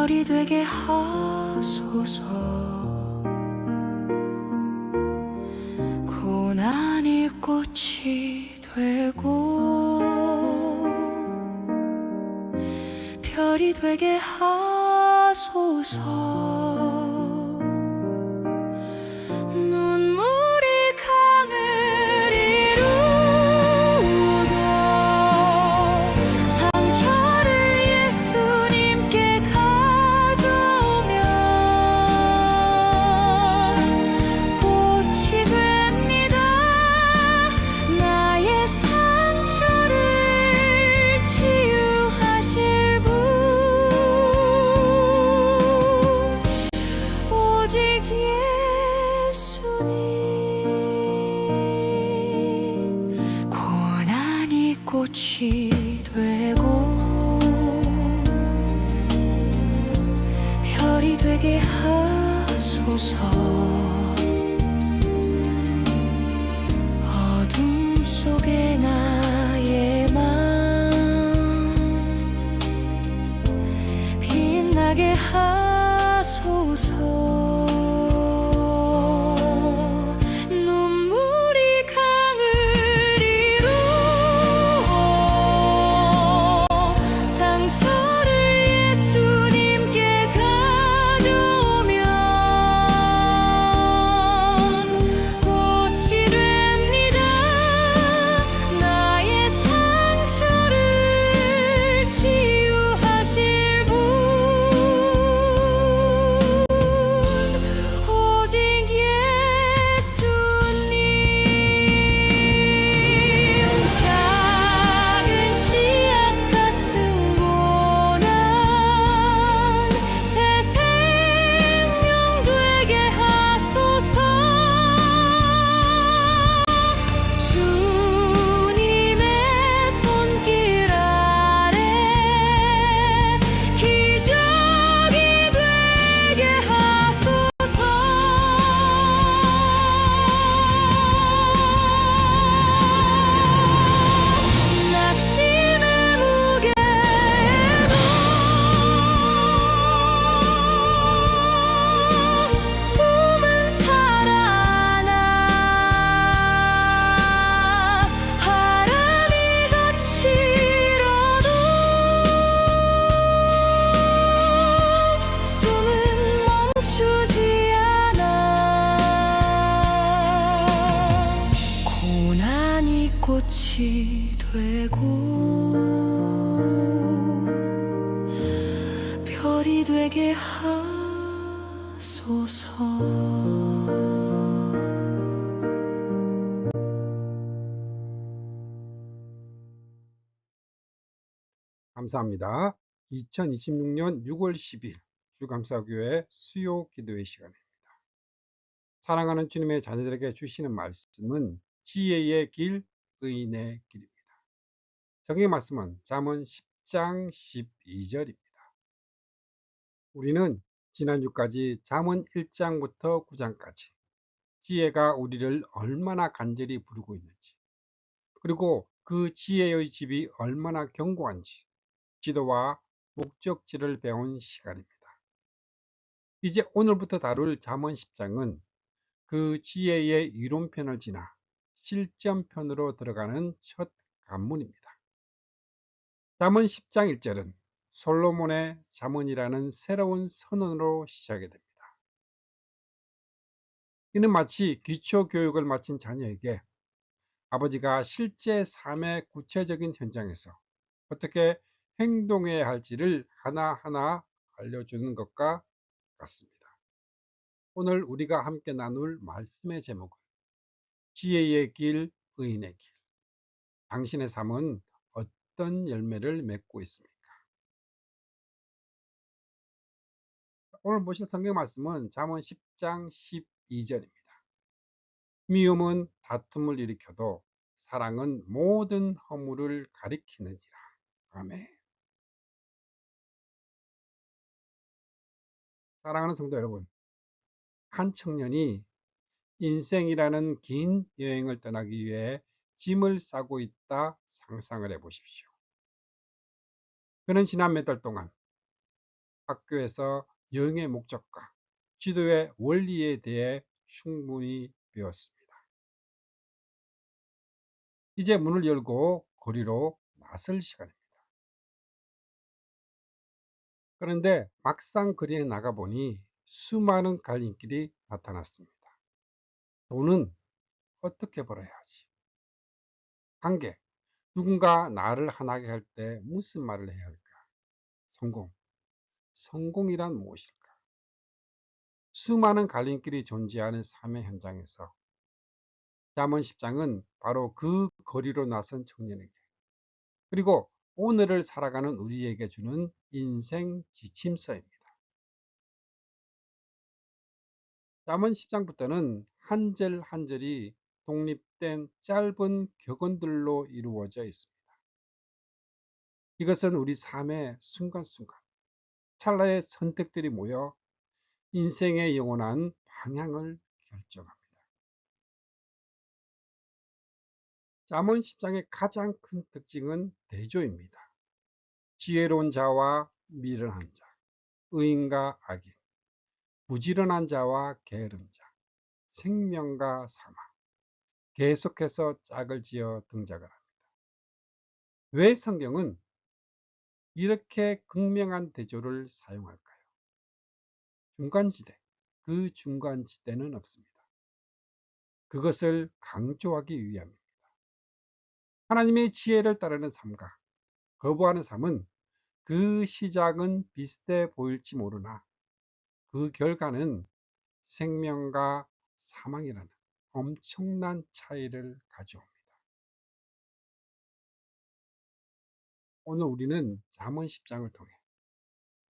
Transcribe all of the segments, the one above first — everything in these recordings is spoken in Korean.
별이 되게 하소서. 고난이 꽃이 되고 별이 되게 하소서. 눈물이 강을 이루고 상처를 예수님께 가져오면 꽃이 됩니다. 나의 상처를 치유하실 분, 오직 예수님. 고난이 꽃이 되고 별이 되게 하소서. 어둠 속에 나의 맘 빛나게 하소서. 눈물이 강을 이루어 상처를 예수님께 가져오면 꽃이 됩니다. 나의 상처를 치유하실 분, 오직 예수님. 작은 씨앗 같은 고난 새 생명 되게 하소서. 주님의 손길 아래 기적이 되게 하소서. 낙심의 무게도 꿈은 살아나 바람이 거칠어도 숨은 멈추지 않아. 고난이 꽃이 되고 별이 되게 하소서. 감사합니다. 2026년 6월 10일 주감사교회 수요 기도의 시간입니다. 사랑하는 주님의 자녀들에게 주시는 말씀은 지혜의 길, 의인의 길입니다. 성경 말씀은 잠언 10장 12절입니다. 우리는 지난주까지 잠언 1장부터 9장까지 지혜가 우리를 얼마나 간절히 부르고 있는지, 그리고 그 지혜의 집이 얼마나 견고한지 지도와 목적지를 배운 시간입니다. 이제 오늘부터 다룰 잠언 10장은 그 지혜의 이론편을 지나 실전편으로 들어가는 첫 관문입니다. 잠언 10장 1절은 솔로몬의 잠언이라는 새로운 선언으로 시작이 됩니다. 이는 마치 기초교육을 마친 자녀에게 아버지가 실제 삶의 구체적인 현장에서 어떻게 행동해야 할지를 하나하나 알려주는 것과 같습니다. 오늘 우리가 함께 나눌 말씀의 제목은 지혜의 길, 의인의 길. 당신의 삶은 어떤 열매를 맺고 있습니까? 오늘 보실 성경 말씀은 잠언 10장 12절입니다. 미움은 다툼을 일으켜도 사랑은 모든 허물을 가리키느니라. 아멘. 사랑하는 성도 여러분, 한 청년이 인생이라는 긴 여행을 떠나기 위해 짐을 싸고 있다 상상을 해 보십시오. 그는 지난 몇 달 동안 학교에서 여행의 목적과 지도의 원리에 대해 충분히 배웠습니다. 이제 문을 열고 거리로 나설 시간입니다. 그런데 막상 거리에 나가보니 수많은 갈림길이 나타났습니다. 돈은 어떻게 벌어야 하지? 관계, 누군가 나를 화나게 할 때 무슨 말을 해야 할까? 성공, 성공이란 무엇일까? 수많은 갈림길이 존재하는 삶의 현장에서 잠언 10장은 바로 그 거리로 나선 청년에게, 그리고 오늘을 살아가는 우리에게 주는 인생 지침서입니다. 잠언 10장부터는 한 절 한 절이 독립된 짧은 격언들로 이루어져 있습니다. 이것은 우리 삶의 순간순간, 찰나의 선택들이 모여 인생의 영원한 방향을 결정합니다. 잠언 10장의 가장 큰 특징은 대조입니다. 지혜로운 자와 미련한 자, 의인과 악인, 부지런한 자와 게으른 자, 생명과 사망, 계속해서 짝을 지어 등장을 합니다. 왜 성경은 이렇게 극명한 대조를 사용할까요? 중간지대, 그 중간지대는 없습니다. 그것을 강조하기 위함입니다. 하나님의 지혜를 따르는 삶과 거부하는 삶은 그 시작은 비슷해 보일지 모르나 그 결과는 생명과 사망이라는 엄청난 차이를 가져옵니다. 오늘 우리는 잠언 10장을 통해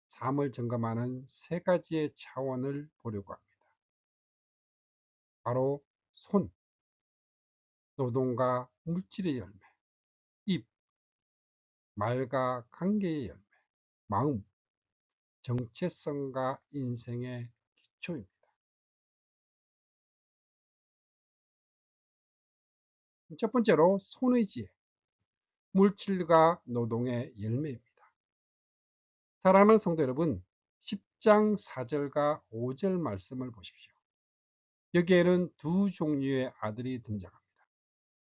삶을 점검하는 세 가지의 차원을 보려고 합니다. 바로 손, 노동과 물질의 열매, 입, 말과 관계의 열매, 마음, 정체성과 인생의 기초입니다. 첫 번째로 손의 지혜, 물질과 노동의 열매입니다. 사랑하는 성도 여러분, 10장 4절과 5절 말씀을 보십시오. 여기에는 두 종류의 아들이 등장합니다.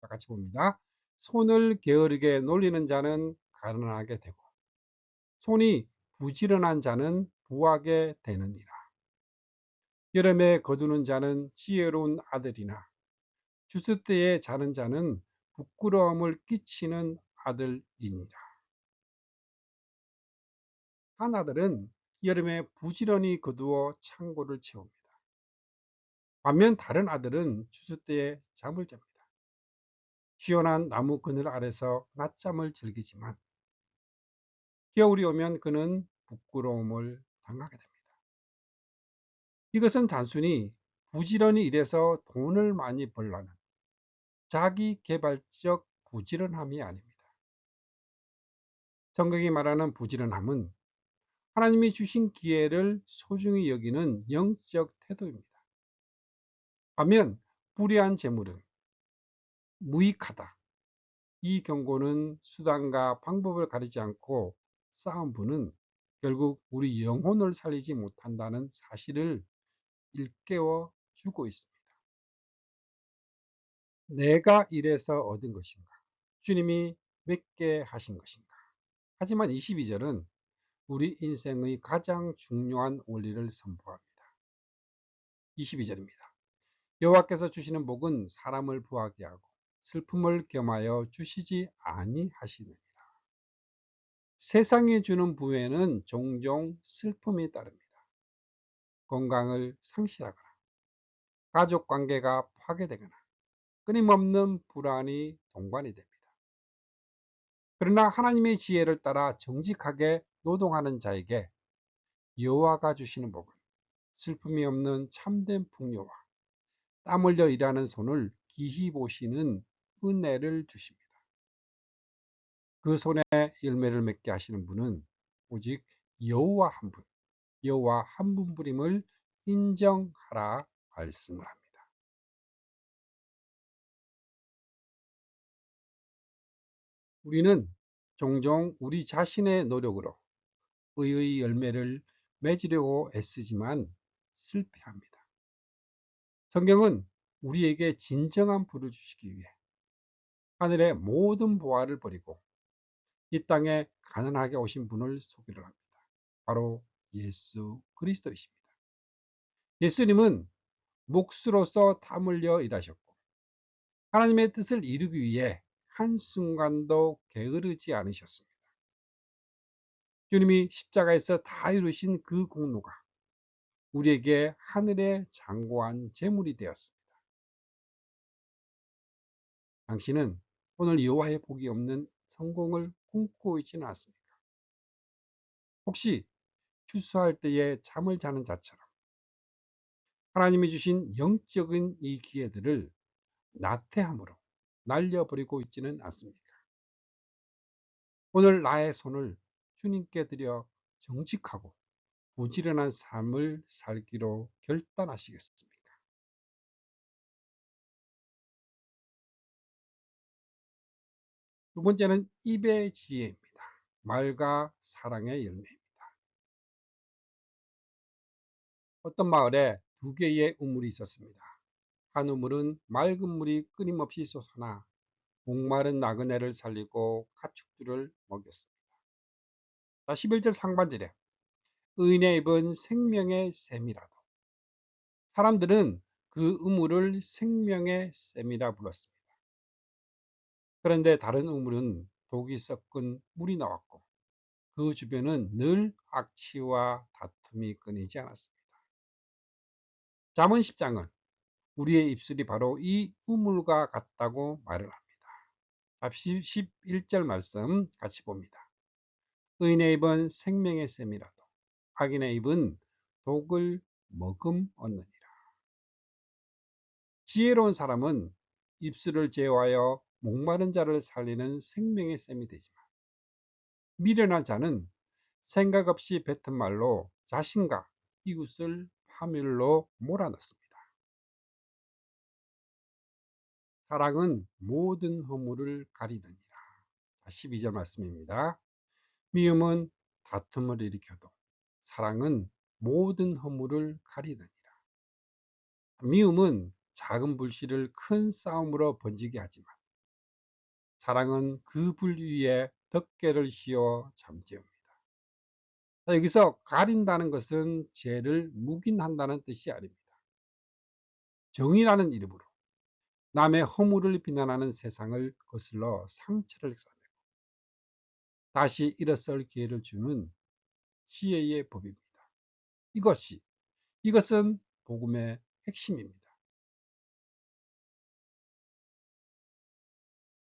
같이 봅니다. 손을 게으르게 놀리는 자는 가난하게 되고 손이 부지런한 자는 부하게 되느니라. 여름에 거두는 자는 지혜로운 아들이나 추수 때에 자는 자는 부끄러움을 끼치는 아들이니라. 한 아들은 여름에 부지런히 거두어 창고를 채웁니다. 반면 다른 아들은 추수 때에 잠을 잡니다. 시원한 나무 그늘 아래서 낮잠을 즐기지만 겨울이 오면 그는 부끄러움을 당하게 됩니다. 이것은 단순히 부지런히 일해서 돈을 많이 벌라는 자기 개발적 부지런함이 아닙니다. 성경이 말하는 부지런함은 하나님이 주신 기회를 소중히 여기는 영적 태도입니다. 반면 불의한 재물은 무익하다. 이 경고는 수단과 방법을 가리지 않고 쌓은 부는 결국 우리 영혼을 살리지 못한다는 사실을 일깨워 주고 있습니다. 내가 일해서 얻은 것인가? 주님이 맺게 하신 것인가? 하지만 22절은 우리 인생의 가장 중요한 원리를 선포합니다. 22절입니다. 여호와께서 주시는 복은 사람을 부하게 하고 슬픔을 겸하여 주시지 아니하시느니라. 세상이 주는 부에는 종종 슬픔이 따릅니다. 건강을 상실하거나 가족 관계가 파괴되거나 끊임없는 불안이 동반이 됩니다. 그러나 하나님의 지혜를 따라 정직하게 노동하는 자에게 여호와가 주시는 복은 슬픔이 없는 참된 풍요와 땀 흘려 일하는 손을 기히 보시는 은혜를 주십니다. 그 손에 열매를 맺게 하시는 분은 오직 여호와 한 분, 여호와 한 분뿐임을 인정하라 말씀을 합니다. 우리는 종종 우리 자신의 노력으로 의의 열매를 맺으려고 애쓰지만 실패합니다. 성경은 우리에게 진정한 부를 주시기 위해 하늘의 모든 보화를 버리고 이 땅에 가난하게 오신 분을 소개를 합니다. 바로 예수 그리스도이십니다. 예수님은 몫으로서 땀 흘려 일하셨고 하나님의 뜻을 이루기 위해 한순간도 게으르지 않으셨습니다. 주님이 십자가에서 다 이루신 그 공로가 우리에게 하늘의 장고한 재물이 되었습니다. 당신은 오늘 여호와의 복이 없는 성공을 꿈꾸고 있지는 않습니까? 혹시 추수할 때에 잠을 자는 자처럼 하나님이 주신 영적인 이 기회들을 나태함으로 날려버리고 있지는 않습니까? 오늘 나의 손을 주님께 드려 정직하고 부지런한 삶을 살기로 결단하시겠습니까? 두 번째는 입의 지혜입니다. 말과 사랑의 열매입니다. 어떤 마을에 두 개의 우물이 있었습니다. 한 우물은 맑은 물이 끊임없이 솟아나 목마른 나그네를 살리고 가축들을 먹였습니다. 11절 상반절에 의인의 입은 생명의 샘이라도 사람들은 그 우물을 생명의 샘이라 불렀습니다. 그런데 다른 우물은 독이 섞은 물이 나왔고 그 주변은 늘 악취와 다툼이 끊이지 않았습니다. 잠언 10장은 우리의 입술이 바로 이 우물과 같다고 말을 합니다. 11절 말씀 같이 봅니다. 의인의 입은 생명의 샘이라도 악인의 입은 독을 머금었느니라. 지혜로운 사람은 입술을 제어하여 목마른 자를 살리는 생명의 샘이 되지만 미련한 자는 생각 없이 뱉은 말로 자신과 이웃을 파멸로 몰아넣습니다. 사랑은 모든 허물을 가리느니라. 12절 말씀입니다. 미움은 다툼을 일으켜도 사랑은 모든 허물을 가리느니라. 미움은 작은 불씨를 큰 싸움으로 번지게 하지만 사랑은 그 불 위에 덮개를 씌워 잠재웁니다. 여기서 가린다는 것은 죄를 묵인한다는 뜻이 아닙니다. 정의라는 이름으로 남의 허물을 비난하는 세상을 거슬러 상처를 쌓고 다시 일어설 기회를 주는 지혜의 법입니다. 이것은 복음의 핵심입니다.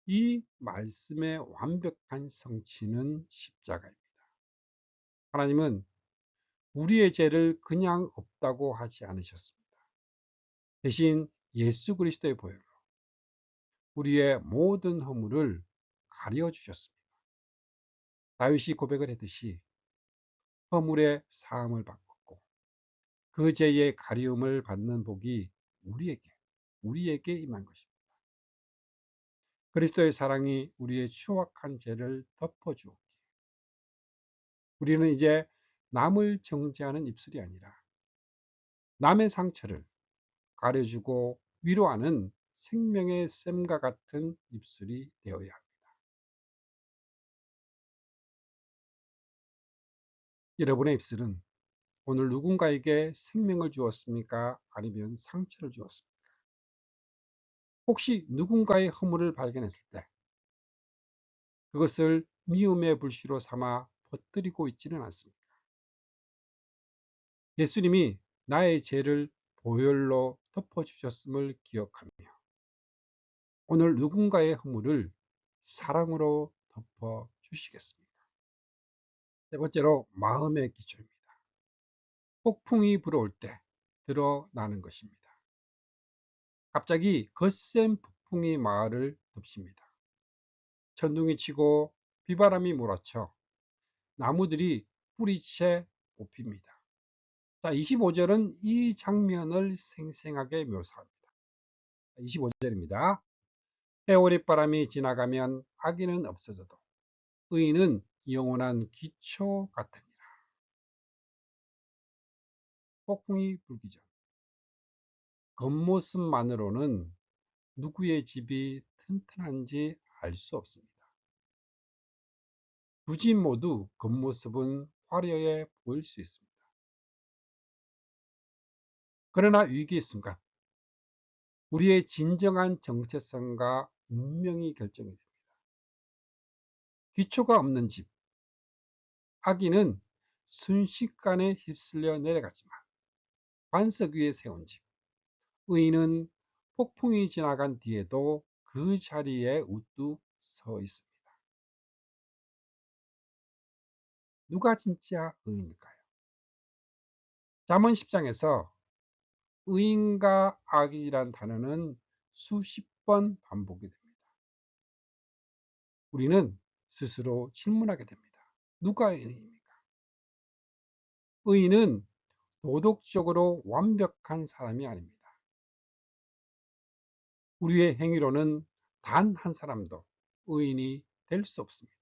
이 말씀의 완벽한 성취는 십자가입니다. 하나님은 우리의 죄를 그냥 없다고 하지 않으셨습니다. 대신 예수 그리스도의 보혈로 우리의 모든 허물을 가려주셨습니다. 다윗이 고백을 했듯이 허물의 사함을 받았고 그 죄의 가리움을 받는 복이 우리에게 임한 것입니다. 그리스도의 사랑이 우리의 추악한 죄를 덮어주었기에 우리는 이제 남을 정죄하는 입술이 아니라 남의 상처를 가려주고 위로하는 생명의 샘과 같은 입술이 되어야 합니다. 여러분의 입술은 오늘 누군가에게 생명을 주었습니까? 아니면 상처를 주었습니까? 혹시 누군가의 허물을 발견했을 때 그것을 미움의 불씨로 삼아 퍼뜨리고 있지는 않습니다. 예수님이 나의 죄를 보혈로 덮어주셨음을 기억하며 오늘 누군가의 허물을 사랑으로 덮어주시겠습니다. 세 번째로 마음의 기초입니다. 폭풍이 불어올 때 드러나는 것입니다. 갑자기 거센 폭풍이 마을을 덮습니다. 천둥이 치고 비바람이 몰아쳐 나무들이 뿌리채 뽑힙니다. 25절은 이 장면을 생생하게 묘사합니다. 25절입니다. 해오리바람이 지나가면 악인은 없어져도 의인은 영원한 기초 같으니라. 폭풍이 불기 전 겉모습만으로는 누구의 집이 튼튼한지 알 수 없습니다. 두 집 모두 겉모습은 화려해 보일 수 있습니다. 그러나 위기의 순간 우리의 진정한 정체성과 운명이 결정이 됩니다. 기초가 없는 집, 아기는 순식간에 휩쓸려 내려가지만 반석 위에 세운 집, 의인은 폭풍이 지나간 뒤에도 그 자리에 우뚝 서 있습니다. 누가 진짜 의인일까요? 잠언 10장에서 의인과 악이란 단어는 수십 번 반복이 됩니다. 우리는 스스로 질문하게 됩니다. 누가 의인입니까? 의인은 도덕적으로 완벽한 사람이 아닙니다. 우리의 행위로는 단 한 사람도 의인이 될 수 없습니다.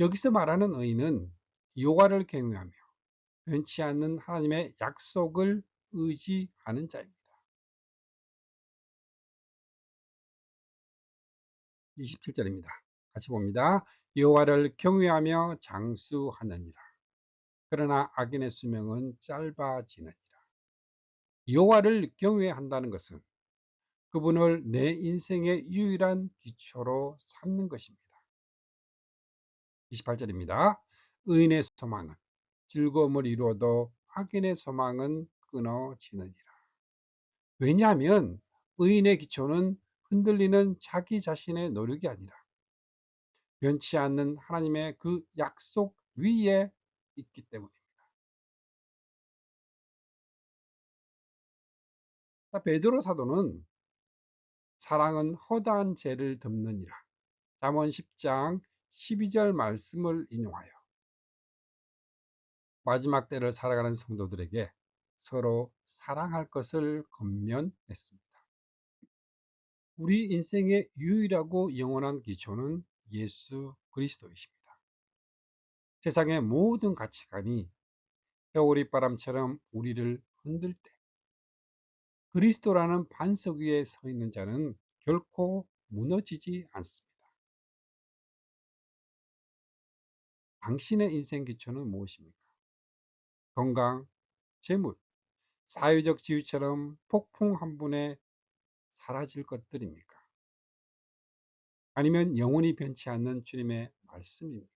여기서 말하는 의인은 여호와를 경외하며 변치 않는 하나님의 약속을 의지하는 자입니다. 27절입니다. 같이 봅니다. 여호와를 경외하며 장수하느니라. 그러나 악인의 수명은 짧아지느니라. 여호와를 경외한다는 것은 그분을 내 인생의 유일한 기초로 삼는 것입니다. 28절입니다. 의인의 소망은 즐거움을 이루어도 악인의 소망은 끊어지느니라. 왜냐하면 의인의 기초는 흔들리는 자기 자신의 노력이 아니라 변치 않는 하나님의 그 약속 위에 있기 때문입니다. 베드로 사도는 사랑은 허다한 죄를 덮느니라 잠언 10장 12절 말씀을 인용하여 마지막 때를 살아가는 성도들에게 서로 사랑할 것을 권면했습니다. 우리 인생의 유일하고 영원한 기초는 예수 그리스도이십니다. 세상의 모든 가치관이 회오리바람처럼 우리를 흔들 때 그리스도라는 반석 위에 서 있는 자는 결코 무너지지 않습니다. 당신의 인생 기초는 무엇입니까? 건강, 재물, 사회적 지위처럼 폭풍 한 분에 사라질 것들입니까? 아니면 영원히 변치 않는 주님의 말씀입니까?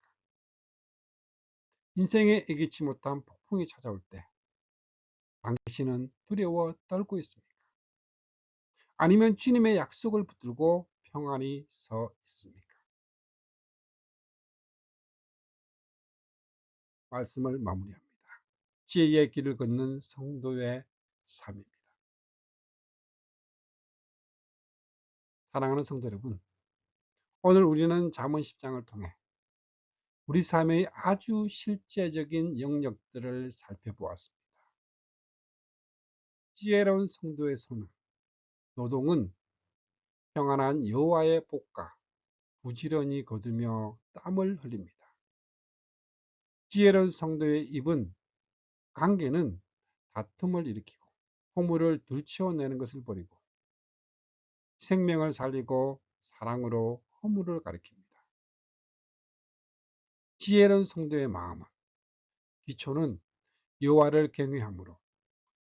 인생에 예기치 못한 폭풍이 찾아올 때 당신은 두려워 떨고 있습니까? 아니면 주님의 약속을 붙들고 평안히 서 있습니까? 말씀을 마무리합니다. 지혜의 길을 걷는 성도의 삶입니다. 사랑하는 성도 여러분, 오늘 우리는 잠언 10장을 통해 우리 삶의 아주 실제적인 영역들을 살펴보았습니다. 지혜로운 성도의 손은 노동은 평안한 여호와의 복과 부지런히 거두며 땀을 흘립니다. 지혜로운 성도의 입은 관계는 다툼을 일으키고 허물을 들추어내는 것을 버리고 생명을 살리고 사랑으로 허물을 가리킵니다. 지혜로운 성도의 마음은 기초는 여호와를 경외함으로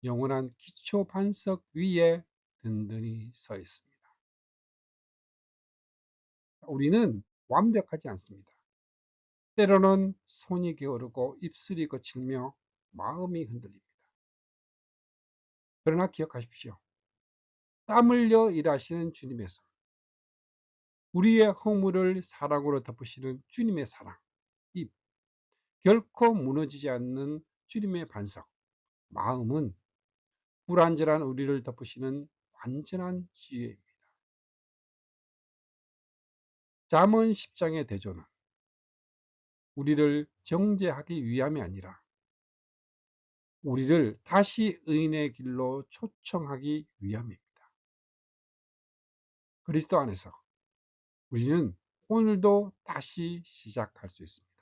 영원한 기초 반석 위에 든든히 서 있습니다. 우리는 완벽하지 않습니다. 때로는 손이 게으르고 입술이 거칠며 마음이 흔들립니다. 그러나 기억하십시오. 땀 흘려 일하시는 주님의 손, 우리의 허물을 사랑으로 덮으시는 주님의 사랑, 이 결코 무너지지 않는 주님의 반석, 마음은 불완전한 우리를 덮으시는 완전한 지혜입니다. 잠언 10장의 대조는 우리를 정죄하기 위함이 아니라 우리를 다시 의인의 길로 초청하기 위함입니다. 그리스도 안에서 우리는 오늘도 다시 시작할 수 있습니다.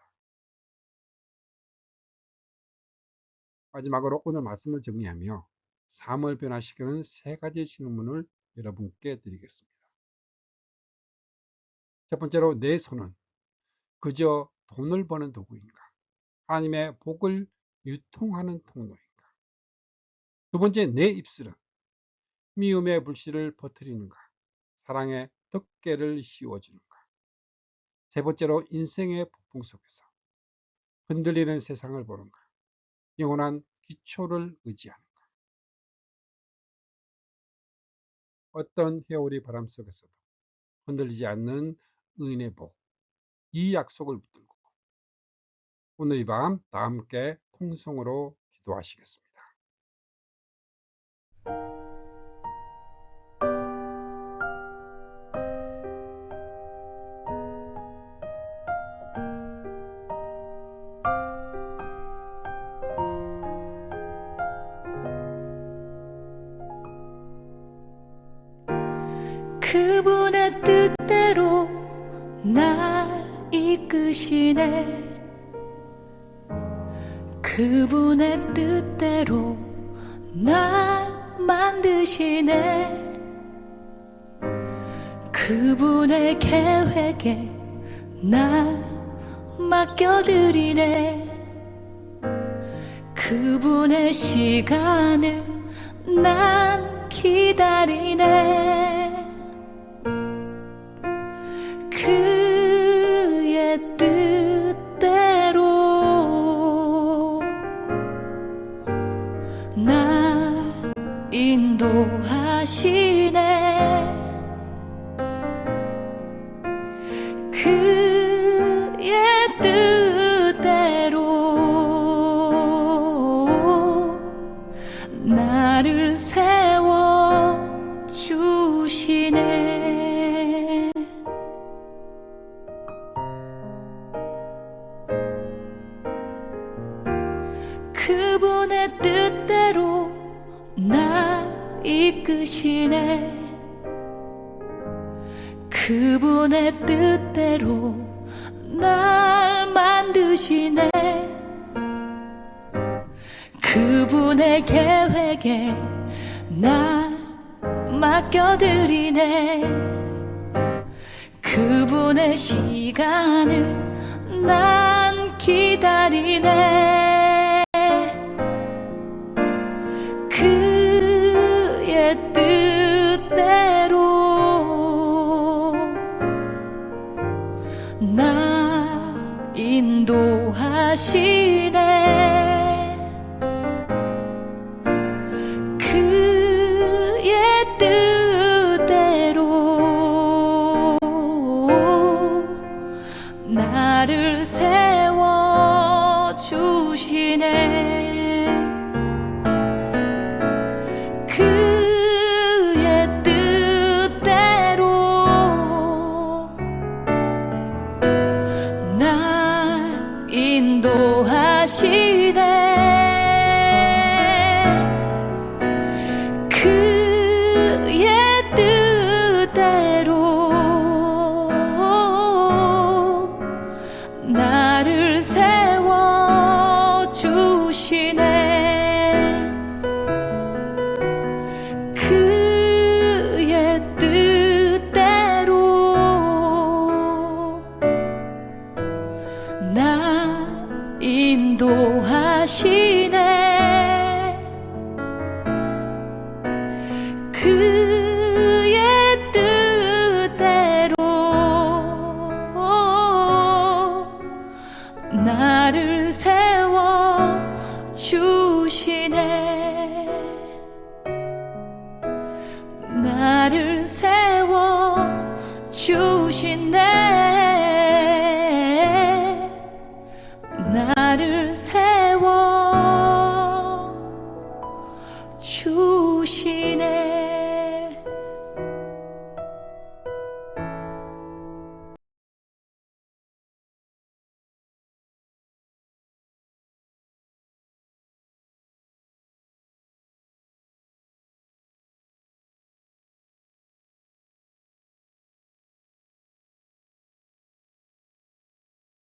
마지막으로 오늘 말씀을 정리하며 삶을 변화시키는 3가지 질문을 여러분께 드리겠습니다. 첫 번째로, 내 손은 그저 돈을 버는 도구인가? 하나님의 복을 유통하는 통로인가? 두 번째, 내 입술은 미움의 불씨를 퍼뜨리는가? 사랑의 덮개를 씌워주는가? 세 번째로, 인생의 폭풍 속에서 흔들리는 세상을 보는가? 영원한 기초를 의지하는가? 어떤 회오리 바람 속에서도 흔들리지 않는 의인의 복, 이 약속을 붙들고 오늘 이 밤 다 함께 통성으로 기도하시겠습니다. 그분의 뜻대로 날 이끄시네. 그분의 뜻대로 날 만드시네. 그분의 계획에 날 맡겨드리네. 그분의 시간을 난 기다리네. 그의 뜻대로 날 인도하시네. 그의 뜻대로 나를 세워 주시네. 그분의 뜻대로 날 이끄시네. 그분의 뜻대로 날 만드시네. 그분의 계획에 날 맡겨드리네. 그분의 시간을 난 기다리네. 그의 뜻대로 날 인도하시네. 그의 뜻대로 나를 세워 주시네. 그의 뜻대로 날 인도하시네. 그의 뜻대로 나를 세워 주시네. 그의 뜻대로 날 인도하시네. 그의 뜻대로 나를 세워 주시네. 나를 세워 주시네. 나를 세워